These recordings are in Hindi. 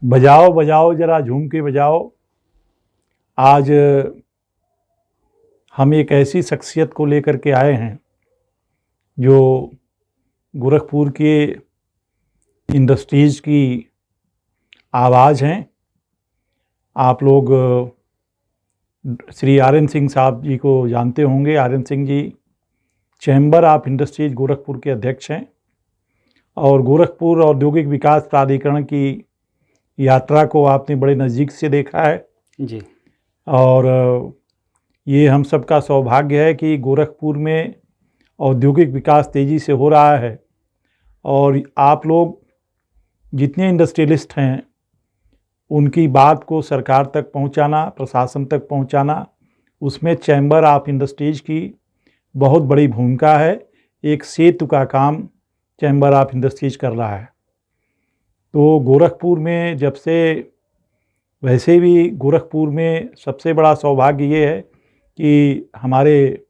बजाओ बजाओ जरा झूम के बजाओ। आज हम एक ऐसी शख्सियत को लेकर के आए हैं जो गोरखपुर के इंडस्ट्रीज़ की आवाज़ हैं। आप लोग श्री आर एन सिंह साहब जी को जानते होंगे। R N Singh ji chamber of industries Gorakhpur के अध्यक्ष हैं और गोरखपुर औद्योगिक विकास प्राधिकरण की यात्रा को आपने बड़े नज़दीक से देखा है जी। और ये हम सब का सौभाग्य है कि गोरखपुर में औद्योगिक विकास तेज़ी से हो रहा है और आप लोग जितने इंडस्ट्रियलिस्ट हैं उनकी बात को सरकार तक पहुंचाना, प्रशासन तक पहुंचाना, उसमें चैम्बर ऑफ इंडस्ट्रीज की बहुत बड़ी भूमिका है। एक सेतु का काम चैम्बर ऑफ इंडस्ट्रीज कर रहा है। तो गोरखपुर में जब से, वैसे भी गोरखपुर में सबसे बड़ा सौभाग्य ये है कि हमारे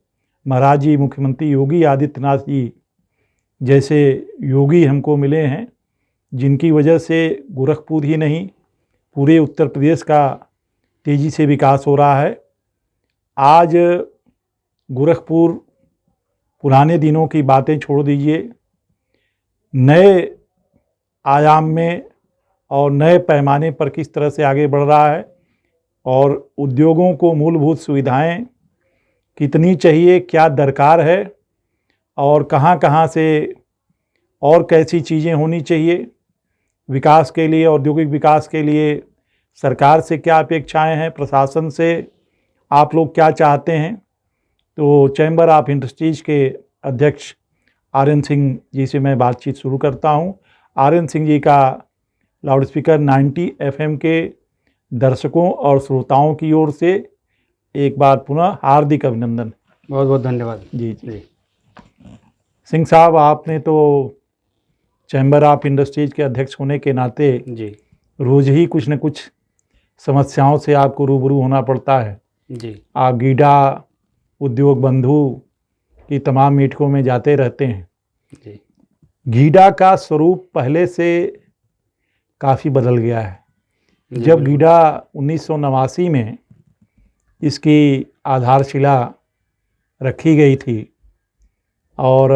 महाराज जी मुख्यमंत्री योगी आदित्यनाथ जी जैसे योगी हमको मिले हैं, जिनकी वजह से गोरखपुर ही नहीं पूरे उत्तर प्रदेश का तेज़ी से विकास हो रहा है। आज गोरखपुर पुराने दिनों की बातें छोड़ दीजिए, नए आयाम में और नए पैमाने पर किस तरह से आगे बढ़ रहा है और उद्योगों को मूलभूत सुविधाएं कितनी चाहिए, क्या दरकार है और कहाँ कहाँ से और कैसी चीज़ें होनी चाहिए विकास के लिए, औद्योगिक विकास के लिए सरकार से क्या अपेक्षाएं हैं, प्रशासन से आप लोग क्या चाहते हैं। तो चैम्बर ऑफ इंडस्ट्रीज के अध्यक्ष आर एन सिंह जी से मैं बातचीत शुरू करता हूं। आर एन सिंह जी का लाउडस्पीकर 90 FM के दर्शकों और श्रोताओं की ओर से एक बार पुनः हार्दिक अभिनंदन। बहुत बहुत धन्यवाद। जी जी। सिंह साहब, आपने तो चैम्बर ऑफ इंडस्ट्रीज के अध्यक्ष होने के नाते जी रोज़ ही कुछ न कुछ समस्याओं से आपको रूबरू होना पड़ता है। जी। आप गीडा उद्योग बंधु की तमाम मीटिंगों में जाते रहते हैं। जी। गीडा का स्वरूप पहले से काफ़ी बदल गया है। जब गीडा 1989 में इसकी आधारशिला रखी गई थी और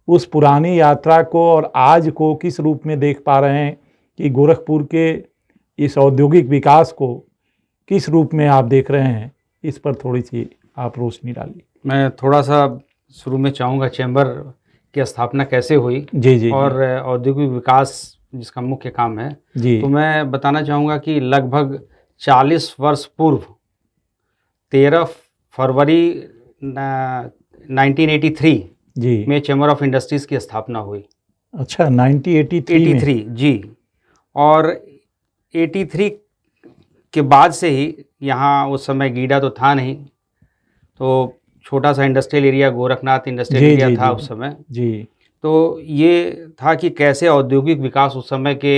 उस पुरानी यात्रा को और आज को किस रूप में देख पा रहे हैं कि गोरखपुर के इस औद्योगिक विकास को किस रूप में आप देख रहे हैं, इस पर थोड़ी सी आप रोशनी डालिए। मैं थोड़ा सा शुरू में चाहूँगा चैम्बर की स्थापना कैसे हुई जी जी और औद्योगिक विकास जिसका मुख्य काम है जी। तो मैं बताना चाहूँगा कि लगभग 40 वर्ष पूर्व 13 फरवरी 1983 जी में चैम्बर ऑफ इंडस्ट्रीज़ की स्थापना हुई। अच्छा, 1983 जी। और 83 के बाद से ही यहाँ उस समय गीडा तो था नहीं, तो छोटा सा industrial area Gorakhnath industrial area था उस समय जी। तो ये था कि कैसे औद्योगिक विकास उस समय के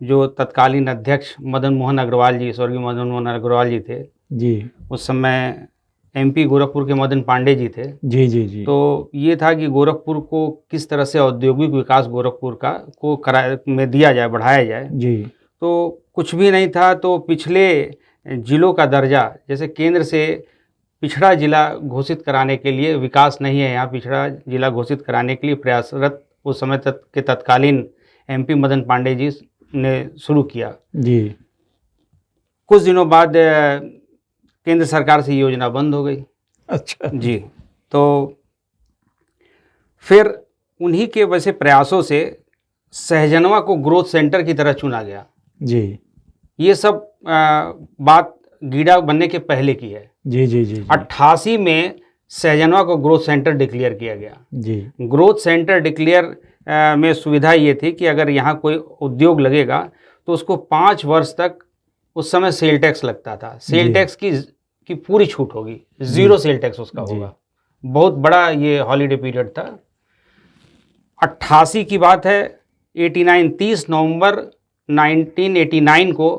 जो तत्कालीन अध्यक्ष मदन मोहन अग्रवाल जी, स्वर्गीय मदन मोहन अग्रवाल जी थे जी, उस समय MP गोरखपुर के मदन पांडे जी थे जी जी जी। तो ये था कि गोरखपुर को किस तरह से औद्योगिक विकास गोरखपुर का को में दिया जाए, बढ़ाया जाए जी। तो कुछ भी नहीं था, तो पिछले जिलों का दर्जा, जैसे केंद्र से पिछड़ा जिला घोषित कराने के लिए, विकास नहीं है यहाँ, पिछड़ा जिला घोषित कराने के लिए प्रयासरत उस समय के तत्कालीन MP मदन पांडे जी ने शुरू किया जी। कुछ दिनों बाद केंद्र सरकार से योजना बंद हो गई। अच्छा जी। तो फिर उन्हीं के वैसे प्रयासों से सहजनवा को ग्रोथ सेंटर की तरह चुना गया जी। ये सब बात गीडा बनने के पहले की है जी जी जी, जी। 88 में सहजनवा को ग्रोथ सेंटर डिक्लेयर किया गया जी। ग्रोथ सेंटर डिक्लेयर में सुविधा ये थी कि अगर यहाँ कोई उद्योग लगेगा तो उसको 5 वर्ष तक, उस समय सेल टैक्स लगता था, सेल टैक्स की पूरी छूट होगी, 0 सेल टैक्स उसका होगा। बहुत बड़ा ये हॉलीडे पीरियड था। 88 की बात है। 30 नवंबर 1989 को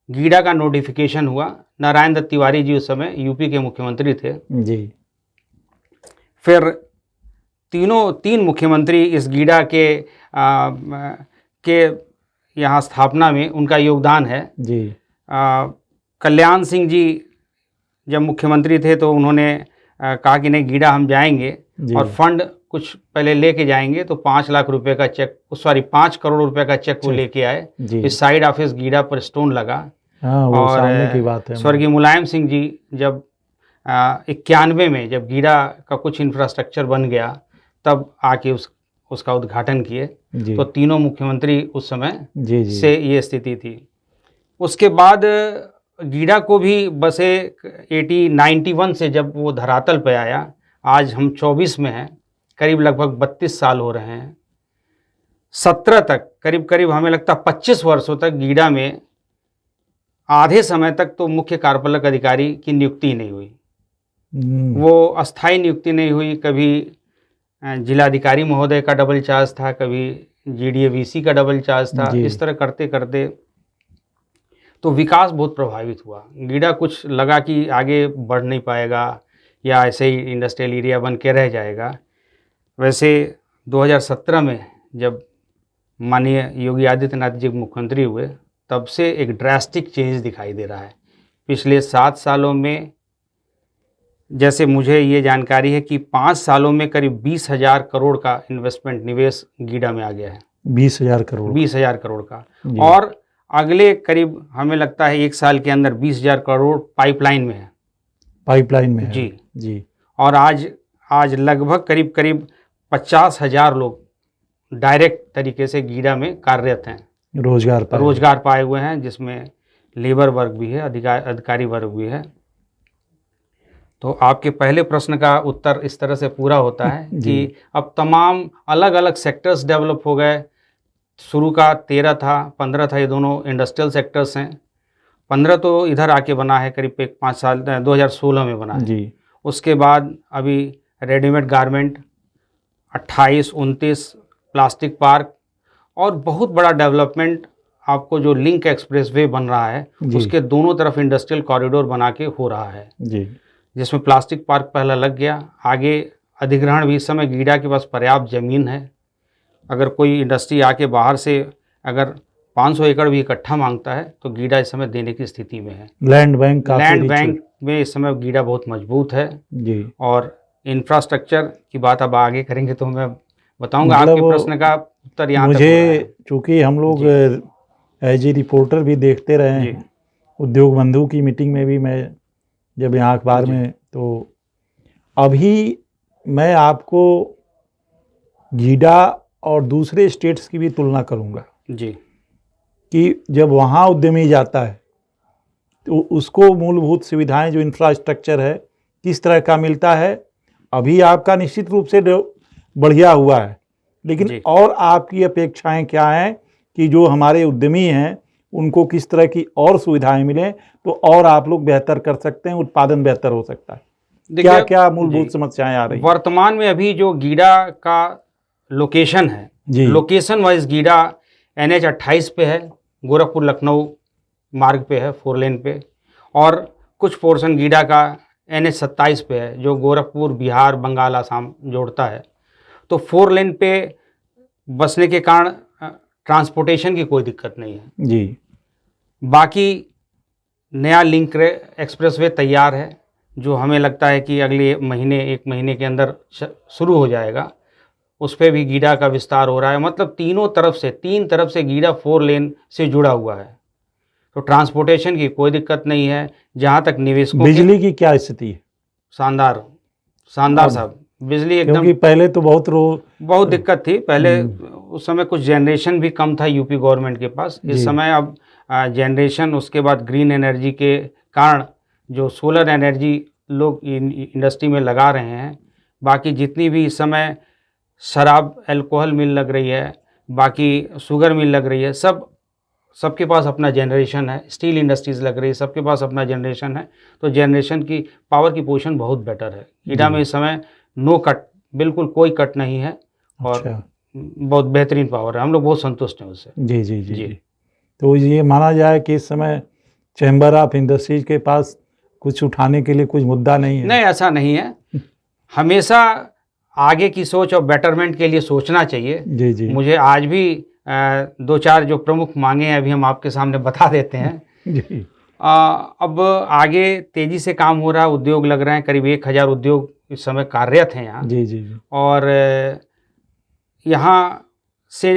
गीडा का नोटिफिकेशन हुआ। नारायण दत्त तिवारी जी उस समय यूपी के मुख्यमंत्री थे जी। फिर तीन मुख्यमंत्री इस गीडा के यहाँ स्थापना में उनका योगदान है जी। कल्याण सिंह जी जब मुख्यमंत्री थे तो उन्होंने कहा कि नहीं गीडा हम जाएंगे और फंड कुछ पहले लेके जाएंगे, तो 5 लाख रुपए का चेक, सॉरी 5 करोड़ रुपए का चेक वो लेके आए। इस साइड ऑफिस गीडा पर स्टोन लगा। वो सामने की बात है। स्वर्गीय मुलायम सिंह जी जब 91 में जब गीडा का कुछ इंफ्रास्ट्रक्चर बन गया तब आके उसका उद्घाटन किए। तो तीनों मुख्यमंत्री उस समय से ये स्थिति थी। उसके बाद गीडा को भी बसे 91 से जब वो धरातल पे आया, आज हम 24 में हैं, करीब लगभग 32 साल हो रहे हैं। 17 तक करीब हमें लगता 25 वर्षों तक गीडा में आधे समय तक तो मुख्य कार्यपालक अधिकारी की नियुक्ति नहीं हुई। वो अस्थायी नियुक्ति नहीं हुई। कभी जिलाधिकारी महोदय का डबल चार्ज था, कभी GDA-VC का डबल चार्ज था। इस तरह करते करते तो विकास बहुत प्रभावित हुआ। गीडा कुछ लगा कि आगे बढ़ नहीं पाएगा या ऐसे ही इंडस्ट्रियल एरिया बन के रह जाएगा। वैसे 2017 में जब माननीय योगी आदित्यनाथ जी मुख्यमंत्री हुए तब से एक ड्रास्टिक चेंज दिखाई दे रहा है। पिछले 7 सालों में जैसे मुझे ये जानकारी है कि 5 सालों में करीब 20,000 करोड़ का इन्वेस्टमेंट, निवेश गीडा में आ गया है। 20,000 करोड़ 20,000 करोड़ का। और अगले करीब हमें लगता है 1 साल के अंदर 20,000 करोड़ पाइपलाइन में है। पाइपलाइन में जी है। जी। और आज लगभग करीब 50,000 लोग डायरेक्ट तरीके से गीडा में कार्यरत हैं, रोजगार पाए हुए हैं, जिसमें लेबर वर्ग भी है, अधिकारी वर्ग भी है। तो आपके पहले प्रश्न का उत्तर इस तरह से पूरा होता है कि अब तमाम अलग अलग सेक्टर्स डेवलप हो गए। शुरू का 13 था, 15 था, ये दोनों इंडस्ट्रियल सेक्टर्स हैं। 15 तो इधर आके बना है, करीब 5 साल 2016 में बना है जी। उसके बाद अभी रेडीमेड गारमेंट 28, 29 प्लास्टिक पार्क और बहुत बड़ा डेवलपमेंट आपको जो लिंक एक्सप्रेसवे बन रहा है उसके दोनों तरफ इंडस्ट्रियल कॉरिडोर बना के हो रहा है जी। जिसमें प्लास्टिक पार्क पहला लग गया। आगे अधिग्रहण भी, इस समय गीडा के पास पर्याप्त ज़मीन है। अगर कोई इंडस्ट्री आके बाहर से अगर 500 एकड़ भी इकट्ठा मांगता है तो गीडा इस समय देने की स्थिति में है। लैंड बैंक में इस समय गीडा बहुत मजबूत है जी। और इंफ्रास्ट्रक्चर की बात अब आगे करेंगे तो मैं बताऊंगा। मतलब आपके प्रश्न का उत्तर यहाँ मुझे, चूँकि हम लोग एज ए रिपोर्टर भी देखते रहे हैं, उद्योग बंधु की मीटिंग में भी मैं जब यहाँ अखबार में, तो अभी मैं आपको गीडा और दूसरे स्टेट्स की भी तुलना करूँगा जी, कि जब वहाँ उद्यमी जाता है तो उसको मूलभूत सुविधाएं जो इंफ्रास्ट्रक्चर है किस तरह का मिलता है। अभी आपका निश्चित रूप से बढ़िया हुआ है, लेकिन और आपकी अपेक्षाएं क्या हैं कि जो हमारे उद्यमी हैं उनको किस तरह की और सुविधाएं मिलें तो और आप लोग बेहतर कर सकते हैं, उत्पादन बेहतर हो सकता है। क्या क्या मूलभूत समस्याएं आ रही हैं वर्तमान में? अभी जो गीडा का लोकेशन है, लोकेशन वाइज गीडा NH 28 पे है, गोरखपुर लखनऊ मार्ग पे है, 4 लेन पे, और कुछ पोर्शन गीडा का NH 27 पे है जो गोरखपुर, बिहार, बंगाल, आसाम जोड़ता है। तो 4 लेन पे बसने के कारण ट्रांसपोर्टेशन की कोई दिक्कत नहीं है जी। बाकी नया लिंक एक्सप्रेसवे तैयार है जो हमें लगता है कि अगले महीने, 1 महीने के अंदर शुरू हो जाएगा। उस पर भी गीडा का विस्तार हो रहा है। मतलब तीन तरफ से गीडा 4 लेन से जुड़ा हुआ है, तो ट्रांसपोर्टेशन की कोई दिक्कत नहीं है। जहाँ तक निवेशकों, बिजली की क्या स्थिति है? शानदार साहब, बिजली एकदम, क्योंकि पहले तो बहुत दिक्कत थी। पहले उस समय कुछ जनरेशन भी कम था यूपी गवर्नमेंट के पास। इस समय अब जनरेशन, उसके बाद ग्रीन एनर्जी के कारण जो सोलर एनर्जी लोग इंडस्ट्री में लगा रहे हैं, बाकी जितनी भी इस समय शराब, अल्कोहल मिल लग रही है, बाकी शुगर मिल लग रही है, सबके पास अपना जनरेशन है। स्टील इंडस्ट्रीज़ लग रही है, सबके पास अपना जनरेशन है। तो जनरेशन की पावर की पोजीशन बहुत बेटर है गीडा में इस समय। नो कट, बिल्कुल कोई कट नहीं है और बहुत बेहतरीन पावर है। हम लोग बहुत संतुष्ट हैं उससे। जी जी जी जी। तो ये माना जाए कि इस समय चैम्बर ऑफ इंडस्ट्रीज के पास कुछ उठाने के लिए कुछ मुद्दा नहीं है? नहीं, ऐसा नहीं है। हमेशा आगे की सोच और बेटरमेंट के लिए सोचना चाहिए। जी जी। मुझे आज भी दो चार जो प्रमुख मांगे हैं अभी हम आपके सामने बता देते हैं। जी। अब आगे तेजी से काम हो रहा है, उद्योग लग रहे हैं, करीब 1000 उद्योग इस समय कार्यरत हैं यहाँ। जी जी जी। और यहाँ से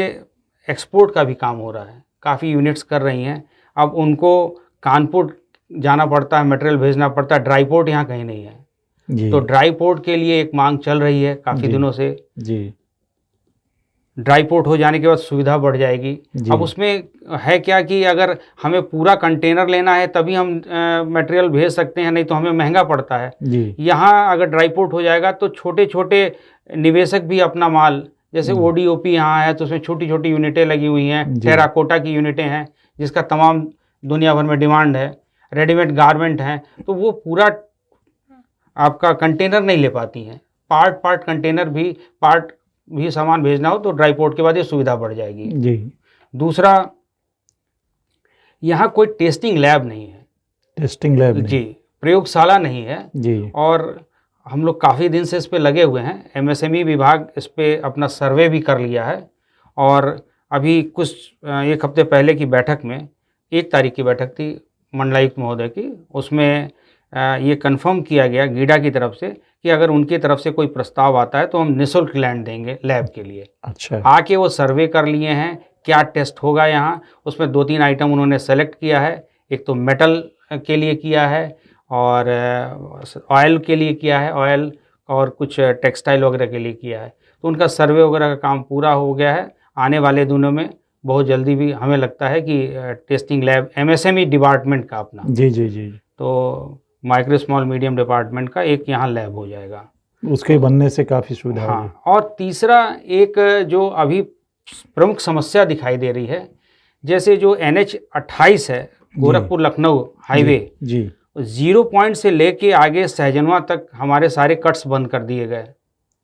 एक्सपोर्ट का भी काम हो रहा है, काफ़ी यूनिट्स कर रही हैं। अब उनको कानपुर जाना पड़ता है, मटेरियल भेजना पड़ता है, ड्राई पोर्ट यहाँ कहीं नहीं है। जी। तो ड्राई पोर्ट के लिए एक मांग चल रही है काफ़ी दिनों से। जी। ड्राई पोर्ट हो जाने के बाद सुविधा बढ़ जाएगी। अब उसमें है क्या कि अगर हमें पूरा कंटेनर लेना है तभी हम मटेरियल भेज सकते हैं, नहीं तो हमें महंगा पड़ता है। यहाँ अगर ड्राई पोर्ट हो जाएगा तो छोटे छोटे निवेशक भी अपना माल, जैसे ODOP यहाँ है तो उसमें छोटी छोटी यूनिटें लगी हुई हैं, टेराकोटा की यूनिटें हैं जिसका तमाम दुनिया भर में डिमांड है, रेडीमेड गारमेंट हैं, तो वो पूरा आपका कंटेनर नहीं ले पाती हैं। पार्ट कंटेनर भी, पार्ट भी सामान भेजना हो तो ड्राई पोर्ट के बाद ये सुविधा बढ़ जाएगी। जी। दूसरा, यहाँ कोई टेस्टिंग लैब नहीं है। टेस्टिंग लैब नहीं। जी, प्रयोगशाला नहीं है। जी। और हम लोग काफ़ी दिन से इस पे लगे हुए हैं। MSME विभाग इस पे अपना सर्वे भी कर लिया है और अभी कुछ एक हफ्ते पहले की बैठक में, 1 तारीख की बैठक थी मंडलायुक्त महोदय की, उसमें ये कंफर्म किया गया गीडा की तरफ से कि अगर उनकी तरफ से कोई प्रस्ताव आता है तो हम निःशुल्क लैंड देंगे लैब के लिए। अच्छा। आके वो सर्वे कर लिए हैं, क्या टेस्ट होगा यहाँ, उसमें 2-3 आइटम उन्होंने सेलेक्ट किया है। एक तो मेटल के लिए किया है और ऑयल के लिए किया है, ऑयल और कुछ टेक्सटाइल वगैरह के लिए किया है। तो उनका सर्वे वगैरह का काम पूरा हो गया है। आने वाले दिनों में बहुत जल्दी भी हमें लगता है कि टेस्टिंग लैब MSME डिपार्टमेंट का अपना, जी जी जी, तो माइक्रो स्मॉल मीडियम डिपार्टमेंट का एक यहाँ लैब हो जाएगा, उसके बनने से काफ़ी सुविधा होगी। हाँ, और तीसरा एक जो अभी प्रमुख समस्या दिखाई दे रही है, जैसे जो NH-28 है गोरखपुर लखनऊ हाईवे, जी 0 पॉइंट से लेके आगे सहजनवा तक हमारे सारे कट्स बंद कर दिए गए,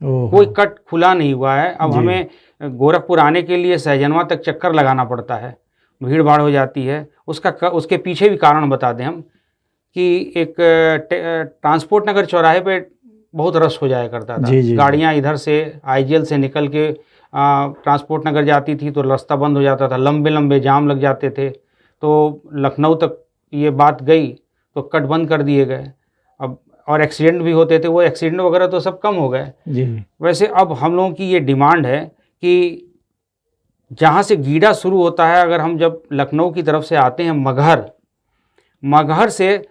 कोई कट खुला नहीं हुआ है। अब हमें गोरखपुर आने के लिए सहजनवा तक चक्कर लगाना पड़ता है, भीड़ भाड़ हो जाती है। उसके पीछे भी कारण बता दें हम कि एक ट्रांसपोर्ट नगर चौराहे पे बहुत रश हो जाया करता था। गाड़ियाँ इधर से IGL से निकल के ट्रांसपोर्ट नगर जाती थी तो रास्ता बंद हो जाता था, लंबे लंबे जाम लग जाते थे। तो लखनऊ तक ये बात गई तो कट बंद कर दिए गए। अब और एक्सीडेंट भी होते थे, वो एक्सीडेंट वगैरह तो सब कम हो गए। वैसे अब हम लोगों की ये डिमांड है कि जहाँ से गीडा शुरू होता है, अगर हम जब लखनऊ की तरफ से आते हैं मगहर से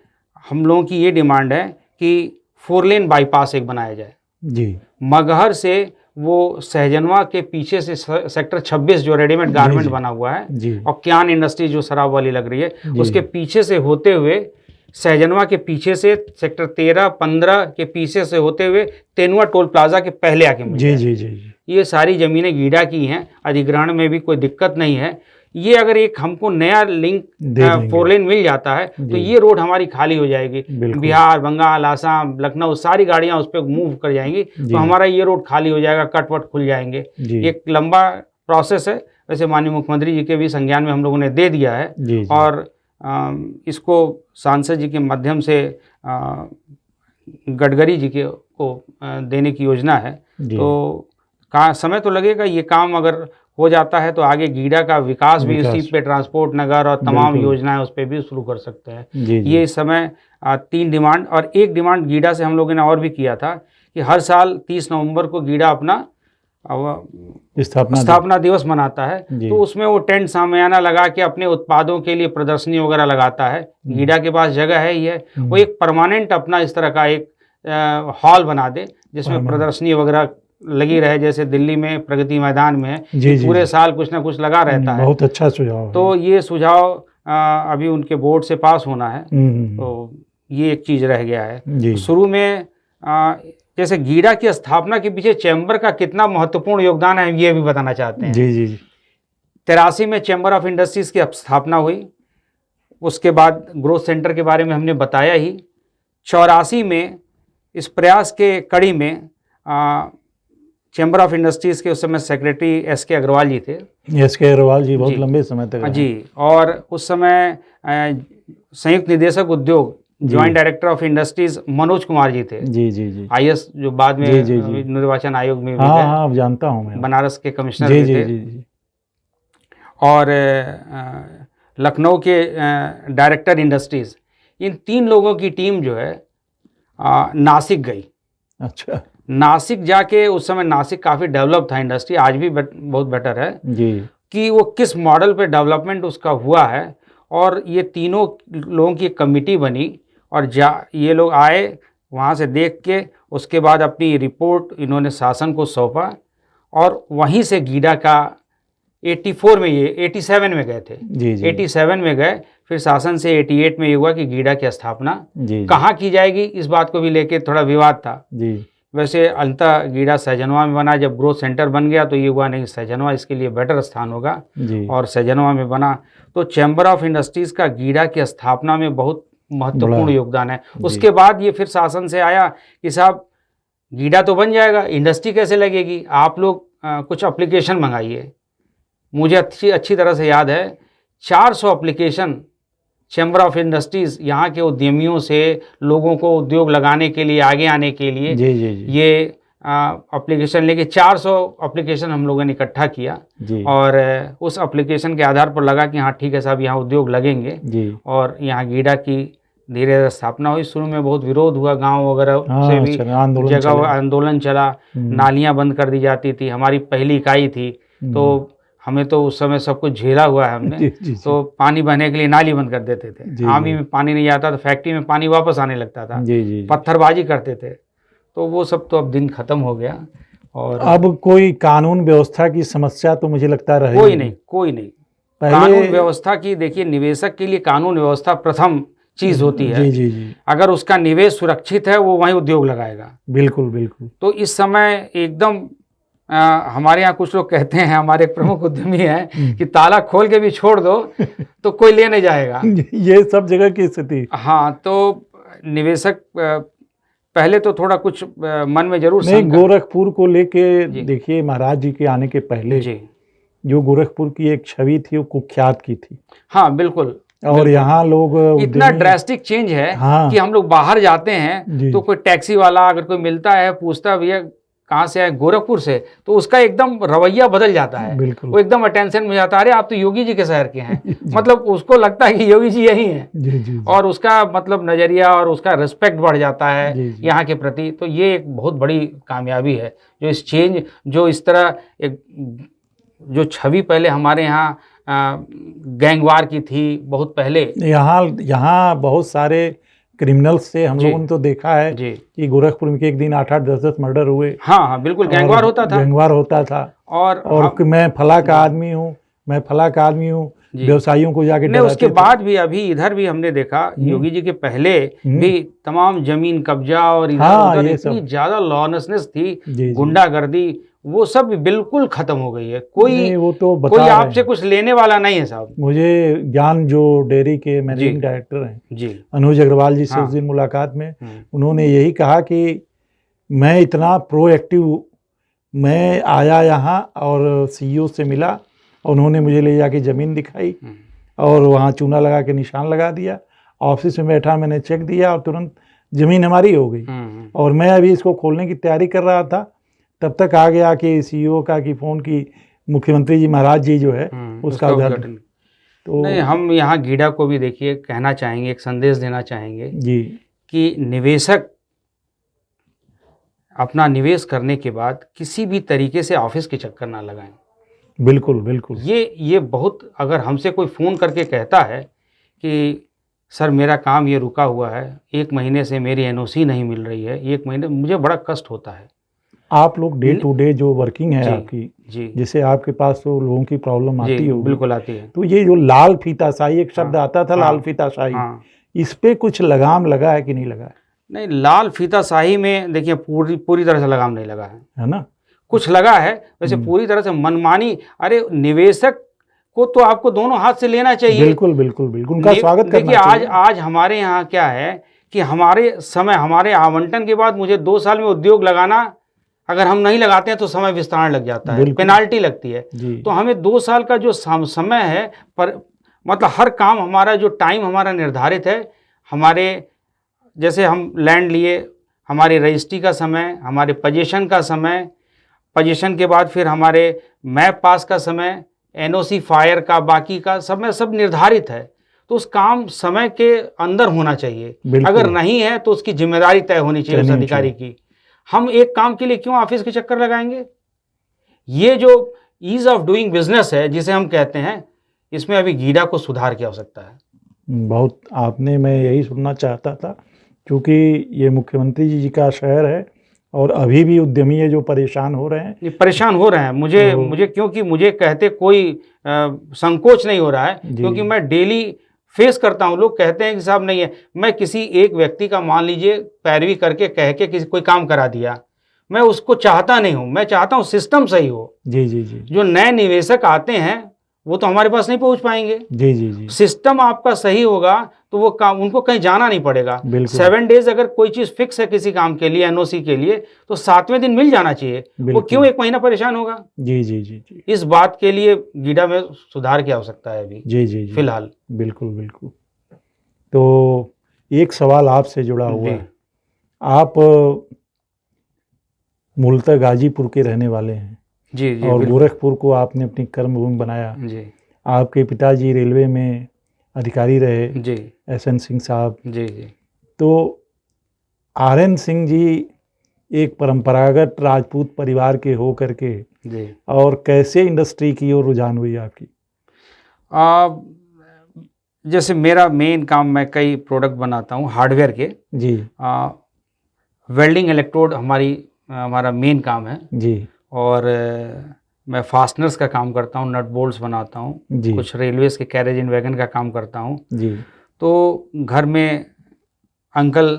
हम लोगों की ये डिमांड है कि 4 लेन बाईपास एक बनाया जाए। जी। मगहर से वो सहजनवा के पीछे से सेक्टर 26 जो रेडीमेड गारमेंट बना हुआ है और क्यान इंडस्ट्री जो शराब वाली लग रही है, उसके पीछे से होते हुए सहजनवा के पीछे से सेक्टर 13-15 के पीछे से होते हुए तेनुआ टोल प्लाजा के पहले आके मिल जाए। जी जी जी। ये सारी ज़मीनें गीडा की हैं, अधिग्रहण में भी कोई दिक्कत नहीं है। ये अगर एक हमको नया लिंक 4 लेन मिल जाता है तो ये रोड हमारी खाली हो जाएगी। बिहार, बंगाल, आसाम, लखनऊ सारी गाड़ियां उस पर मूव कर जाएंगी, तो हमारा ये रोड खाली हो जाएगा, कटवट खुल जाएंगे। एक लंबा प्रोसेस है। वैसे माननीय मुख्यमंत्री जी के भी संज्ञान में हम लोगों ने दे दिया है और इसको सांसद जी के माध्यम से गडकरी जी को देने की योजना है। तो समय तो लगेगा, ये काम अगर हो जाता है तो आगे गीडा का विकास भी उसी पे ट्रांसपोर्ट नगर और तमाम योजनाएं उस पर भी शुरू कर सकते हैं। ये इस समय 3 डिमांड, और एक डिमांड गीडा से हम लोगों ने और भी किया था कि हर साल 30 नवंबर को गीडा अपना स्थापना दिवस मनाता है, तो उसमें वो टेंट सामियाना लगा के अपने उत्पादों के लिए प्रदर्शनी वगैरह लगाता है। गीडा के पास जगह है ही है, वो एक परमानेंट अपना इस तरह का एक हॉल बना दे जिसमें प्रदर्शनी वगैरह लगी रहे, जैसे दिल्ली में प्रगति मैदान में है, पूरे साल कुछ ना कुछ लगा रहता है। बहुत अच्छा सुझाव है। तो ये सुझाव अभी उनके बोर्ड से पास होना है, तो ये एक चीज़ रह गया है। शुरू में जैसे गीडा की स्थापना के पीछे चैम्बर का कितना महत्वपूर्ण योगदान है, ये भी बताना चाहते हैं। जी जी जी। 83 में चैम्बर ऑफ इंडस्ट्रीज़ की स्थापना हुई, उसके बाद ग्रोथ सेंटर के बारे में हमने बताया ही। 84 में इस प्रयास के कड़ी में चैम्बर ऑफ इंडस्ट्रीज़ के उस समय सेक्रेटरी SK अग्रवाल जी थे। SK अग्रवाल जी बहुत लंबे समय तक जी, और उस समय संयुक्त निदेशक उद्योग joint director of industries Manoj Kumar ji थे। जी जी जी। IS जो बाद में निर्वाचन आयोग में भी जानता हूँ मैं, बनारस के कमिश्नर थे। और लखनऊ के डायरेक्टर इंडस्ट्रीज़, इन 3 लोगों की टीम जो है नासिक गई। अच्छा। नासिक जाके, उस समय नासिक काफ़ी डेवलप था इंडस्ट्री, आज भी बहुत बेटर है जी, कि वो किस मॉडल पे डेवलपमेंट उसका हुआ है। और ये तीनों लोगों की कमेटी बनी और ये लोग आए वहाँ से देख के, उसके बाद अपनी रिपोर्ट इन्होंने शासन को सौंपा और वहीं से गीडा का 84 में, ये 87 में गए थे। जी, जी। 87 में गए, फिर शासन से 88 में ये हुआ कि गीडा की स्थापना जी, कहाँ की जाएगी, इस बात को भी लेके थोड़ा विवाद था। जी। वैसे अंततः गीडा सहजनवा में बना। जब ग्रोथ सेंटर बन गया तो ये हुआ नहीं, सहजनवा इसके लिए बेटर स्थान होगा, जी। और सहजनवा में बना। तो चैम्बर ऑफ इंडस्ट्रीज़ का गीडा की स्थापना में बहुत महत्वपूर्ण योगदान है। उसके बाद ये फिर शासन से आया कि साहब गीडा तो बन जाएगा, इंडस्ट्री कैसे लगेगी, आप लोग कुछ एप्लीकेशन मंगाइए। मुझे अच्छी तरह से याद है, 400 एप्लीकेशन चैम्बर ऑफ इंडस्ट्रीज़ यहाँ के उद्यमियों से, लोगों को उद्योग लगाने के लिए, आगे आने के लिए, जी, जी, जी। ये एप्लीकेशन लेके 400 एप्लीकेशन हम लोगों ने इकट्ठा किया जी। और उस एप्लीकेशन के आधार पर लगा कि हाँ ठीक है साहब, यहाँ उद्योग लगेंगे। जी। और यहाँ गीडा की धीरे धीरे स्थापना हुई। शुरू में बहुत विरोध हुआ, गांव वगैरह से भी जगह आंदोलन चला, नालियाँ बंद कर दी जाती थी। हमारी पहली इकाई थी, तो हमें तो उस समय सब कुछ झेला हुआ है हमने। तो पानी बहने के लिए नाली बंद कर देते थे, आमी में पानी नहीं आता तो फैक्ट्री में पानी वापस आने लगता था। पत्थरबाजी करते थे, तो वो सब तो अब दिन खत्म हो गया। और अब कोई कानून व्यवस्था की समस्या तो मुझे लगता रही कोई नहीं। कानून व्यवस्था की, देखिए, निवेशक के लिए कानून व्यवस्था प्रथम चीज होती है। जी, जी, जी। अगर उसका निवेश सुरक्षित है, वो वहीं उद्योग लगाएगा। बिल्कुल, बिल्कुल। तो इस समय एकदम हमारे यहाँ कुछ लोग कहते हैं, हमारे एक प्रमुख उद्यमी हैं, कि ताला खोल के भी छोड़ दो तो कोई लेने जाएगा। ये सब जगह की स्थिति। हाँ, तो निवेशक पहले तो थोड़ा कुछ मन में जरूर नहीं, गोरखपुर को लेके देखिए, महाराज जी के आने के पहले जो गोरखपुर की एक छवि थी वो कुख्यात की थी। हाँ, बिल्कुल। और यहाँ लोग इतना ड्रास्टिक चेंज है। हाँ। कि हम लोग बाहर जाते हैं तो कोई टैक्सी वाला अगर कोई मिलता है, पूछता है भैया कहाँ से आए, गोरखपुर से, तो उसका एकदम रवैया बदल जाता है। बिल्कुल। वो एकदम अटेंशन में जाता है, अरे आप तो योगी जी के शहर के हैं। मतलब उसको लगता है कि योगी जी यही हैं। और उसका मतलब नजरिया और उसका रिस्पेक्ट बढ़ जाता है यहाँ के प्रति। तो ये एक बहुत बड़ी कामयाबी है, जो इस चेंज, जो इस तरह एक जो छवि पहले हमारे यहाँ गैंगवार की थी बहुत पहले, यहाँ बहुत सारे क्रिमिनल्स से हम लोगों ने तो देखा है कि गोरखपुर में एक दिन 8-8, 10-10 मर्डर हुए। हाँ, बिल्कुल गैंगवार होता था। और मैं फला का आदमी हूँ, मैं फला का आदमी हूँ, व्यवसायियों को जाके नहीं। उसके बाद भी अभी इधर भी हमने देखा, योगी जी के पहले भी तमाम जमीन कब्जा और इधर इतनी ज्यादा लॉलेसनेस थी, गुंडागर्दी, वो सब बिल्कुल खत्म हो गई है। कोई आपसे कुछ लेने वाला नहीं है साहब। मुझे ज्ञान जो डेयरी के मैनेजिंग डायरेक्टर हैं अनुज अग्रवाल जी से उस दिन मुलाकात में उन्होंने यही कहा कि मैं इतना प्रोएक्टिव, मैं आया यहाँ और सीईओ से मिला, उन्होंने मुझे ले जाके ज़मीन दिखाई और वहाँ चूना लगा के निशान लगा दिया। ऑफिस में बैठा, मैंने चेक दिया और तुरंत ज़मीन हमारी हो गई। और मैं अभी इसको खोलने की तैयारी कर रहा था, तब तक आ गया कि सीईओ का की फ़ोन की मुख्यमंत्री जी महाराज जी जो है उसका उद्घाटन। तो नहीं, हम यहाँ गीडा को भी देखिए कहना चाहेंगे, एक संदेश देना चाहेंगे जी कि निवेशक अपना निवेश करने के बाद किसी भी तरीके से ऑफिस के चक्कर ना लगाएं। बिल्कुल, बिल्कुल। ये बहुत, अगर हमसे कोई फ़ोन करके कहता है कि सर मेरा काम ये रुका हुआ है, 1 महीने से मेरी एनओसी नहीं मिल रही है, 1 महीने, मुझे बड़ा कष्ट होता है। आप लोग डे टू डे जो वर्किंग है आपकी, जैसे आपके पास तो लोगों की प्रॉब्लम आती है। बिल्कुल आती है। तो ये जो लाल फीताशाही एक शब्द आता था, लाल फीताशाही, इस पे कुछ लगाम लगा है कि नहीं लगा है? नहीं, लाल फीताशाही में देखिए पूरी तरह से लगाम नहीं लगा है ना? कुछ लगा है, वैसे पूरी तरह से मनमानी। अरे निवेशक को तो आपको दोनों हाथ से लेना चाहिए। बिल्कुल, बिल्कुल, बिल्कुल, उनका स्वागत करना चाहिए। देखिए आज हमारे यहाँ क्या है कि हमारे आवंटन के बाद मुझे 2 साल में उद्योग लगाना, अगर हम नहीं लगाते हैं तो समय विस्तार लग जाता है, पेनाल्टी लगती है। तो हमें 2 साल का जो समय है, पर मतलब हर काम हमारा जो टाइम हमारा निर्धारित है, हमारे जैसे हम लैंड लिए, हमारी रजिस्ट्री का समय, हमारे पोजीशन का समय, पोजीशन के बाद फिर हमारे मैप पास का समय, एनओसी फायर का, बाकी का समय सब निर्धारित है, तो उस काम समय के अंदर होना चाहिए। अगर नहीं है तो उसकी जिम्मेदारी तय होनी चाहिए उस अधिकारी की। हम एक काम के लिए क्यों ऑफिस के चक्कर लगाएंगे? ये जो ईज ऑफ डूइंग बिजनेस है जिसे हम कहते हैं, इसमें अभी गीडा को सुधार की आवश्यकता है। बहुत आपने, मैं यही सुनना चाहता था, क्योंकि ये मुख्यमंत्री जी का शहर है और अभी भी उद्यमी है जो परेशान हो रहे हैं। ये परेशान हो रहे हैं मुझे क्योंकि मुझे कहते कोई संकोच नहीं हो रहा है, क्योंकि मैं डेली फेस करता हूँ। लोग कहते हैं कि साहब नहीं है, मैं किसी एक व्यक्ति का मान लीजिए पैरवी करके कह के किसी कोई काम करा दिया, मैं उसको चाहता नहीं हूँ। मैं चाहता हूँ सिस्टम सही हो। जी जी जी। जो नए निवेशक आते हैं वो तो हमारे पास नहीं पहुंच पाएंगे। जी जी जी। सिस्टम आपका सही होगा तो वो काम, उनको कहीं जाना नहीं पड़ेगा। 7 डेज अगर कोई चीज फिक्स है किसी काम के लिए, एनओसी के लिए, तो 7वें दिन मिल जाना चाहिए। वो क्यों 1 महीना परेशान होगा? जी जी जी जी। इस बात के लिए गीडा में सुधार की आवश्यकता है अभी। जी जी जी। फिलहाल बिल्कुल बिल्कुल। तो एक सवाल आपसे जुड़ा हुआ है। आप मूलतः गाजीपुर के रहने वाले हैं। जी जी। और गोरखपुर को आपने अपनी कर्मभूमि बनाया। जी। आपके पिताजी रेलवे में अधिकारी रहे। जी। SN सिंह साहब। जी जी। तो RN सिंह जी एक परंपरागत राजपूत परिवार के हो करके, जी, और कैसे इंडस्ट्री की ओर रुझान हुई आपकी? जैसे मेरा मेन काम, मैं कई प्रोडक्ट बनाता हूँ हार्डवेयर के। जी। वेल्डिंग इलेक्ट्रोड हमारा मेन काम है। जी। और मैं फास्टनर्स का काम करता हूँ, नट बोल्ट्स बनाता हूँ, कुछ रेलवेज के कैरेज इन वैगन का काम करता हूँ। जी। तो घर में अंकल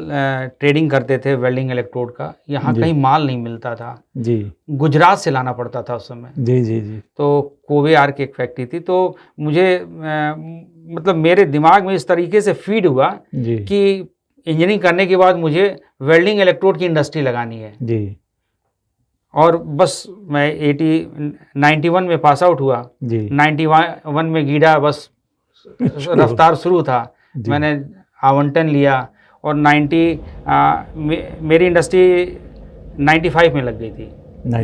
ट्रेडिंग करते थे वेल्डिंग इलेक्ट्रोड का। यहाँ कहीं माल नहीं मिलता था। जी। गुजरात से लाना पड़ता था उस समय। जी जी जी। तो कोवे आर की एक फैक्ट्री थी। तो मुझे मतलब मेरे दिमाग में इस तरीके से फीड हुआ कि इंजीनियरिंग करने के बाद मुझे वेल्डिंग इलेक्ट्रोड की इंडस्ट्री लगानी है। जी। और बस मैं 91 में पास आउट हुआ। जी। 91 में गीडा बस रफ्तार शुरू था। मैंने आवंटन लिया और मेरी इंडस्ट्री 95 में लग गई थी।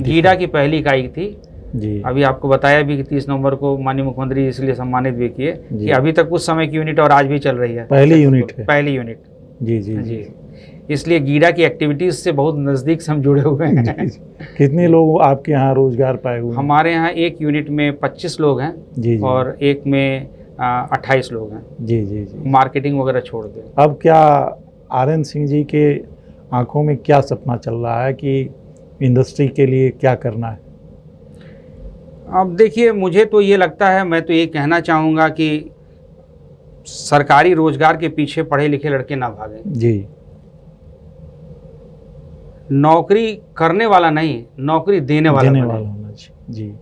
गीडा की पहली इकाई थी। जी। अभी आपको बताया भी कि 30 नवंबर को माननीय मुख्यमंत्री इसलिए सम्मानित भी किए कि अभी तक उस समय की यूनिट और आज भी चल रही है। पहली यूनिट है। पहली यूनिट। जी जी जी। इसलिए गीडा की एक्टिविटीज से बहुत नज़दीक से हम जुड़े हुए हैं। कितने लोग आपके यहाँ रोजगार पाए हुए हैं? हमारे यहाँ एक यूनिट में 25 लोग हैं। जी जी। और एक में 28 लोग हैं। जी जी जी। मार्केटिंग वगैरह छोड़ के। अब क्या RN सिंह जी के आंखों में क्या सपना चल रहा है कि इंडस्ट्री के लिए क्या करना है? अब देखिए, मुझे तो ये लगता है, मैं तो ये कहना चाहूँगा कि सरकारी रोजगार के पीछे पढ़े लिखे लड़के ना भागें। जी। नौकरी करने वाला नहीं, नौकरी देने वाला होना चाहिए। जी।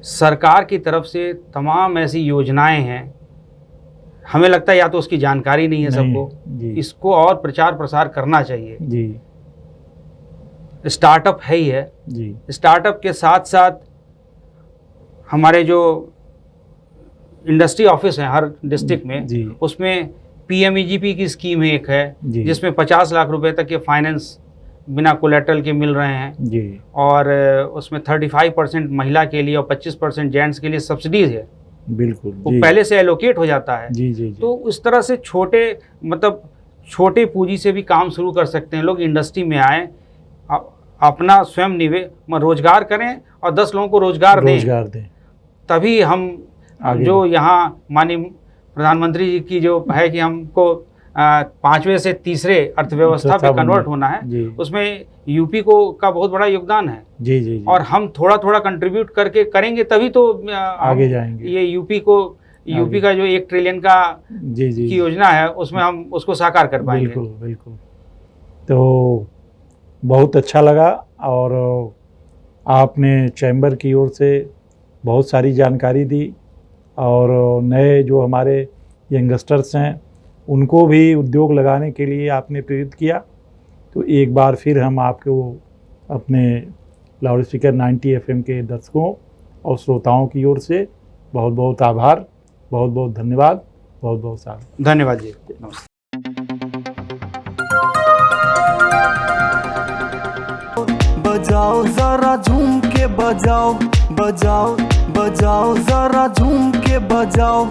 सरकार की तरफ से तमाम ऐसी योजनाएं हैं, हमें लगता है या तो उसकी जानकारी नहीं है सबको, इसको और प्रचार प्रसार करना चाहिए। जी। स्टार्टअप है ही है। जी। स्टार्टअप के साथ साथ हमारे जो इंडस्ट्री ऑफिस हैं हर डिस्ट्रिक्ट में, उसमें PMEGP की स्कीम एक है जिसमें 50 लाख रुपए तक के फाइनेंस बिना कोलेटरल के मिल रहे हैं। जी। और उसमें 35% महिला के लिए और 25% जेंट्स के लिए सब्सिडीज है। बिल्कुल। वो पहले से एलोकेट हो जाता है। जी जी जी। तो उस तरह से छोटे पूंजी से भी काम शुरू कर सकते हैं लोग। इंडस्ट्री में आए, अपना स्वयं रोजगार करें और 10 लोगों को रोजगार दें। तभी हम जो यहाँ माननीय प्रधानमंत्री जी की जो है कि हमको 5वें से तीसरे अर्थव्यवस्था पे कन्वर्ट होना है, उसमें यूपी को का बहुत बड़ा योगदान है। जी जी जी। और हम थोड़ा थोड़ा कंट्रीब्यूट करके करेंगे तभी तो आगे जाएंगे। ये यूपी का जो 1 ट्रिलियन का की योजना है, उसमें हम उसको साकार कर पाएंगे। बिल्कुल बिल्कुल। तो बहुत अच्छा लगा और आपने चैम्बर की ओर से बहुत सारी जानकारी दी और नए जो हमारे यंगस्टर्स हैं उनको भी उद्योग लगाने के लिए आपने प्रेरित किया। तो एक बार फिर हम आपको अपने लाउड स्पीकर 90 FM के दर्शकों और श्रोताओं की ओर से बहुत बहुत आभार, बहुत बहुत धन्यवाद, बहुत बहुत सारा धन्यवाद जी। नमस्ते। बजाओ जरा झूम के बजाओ, बजाओ बजाओ, जरा झूम के बजाओ।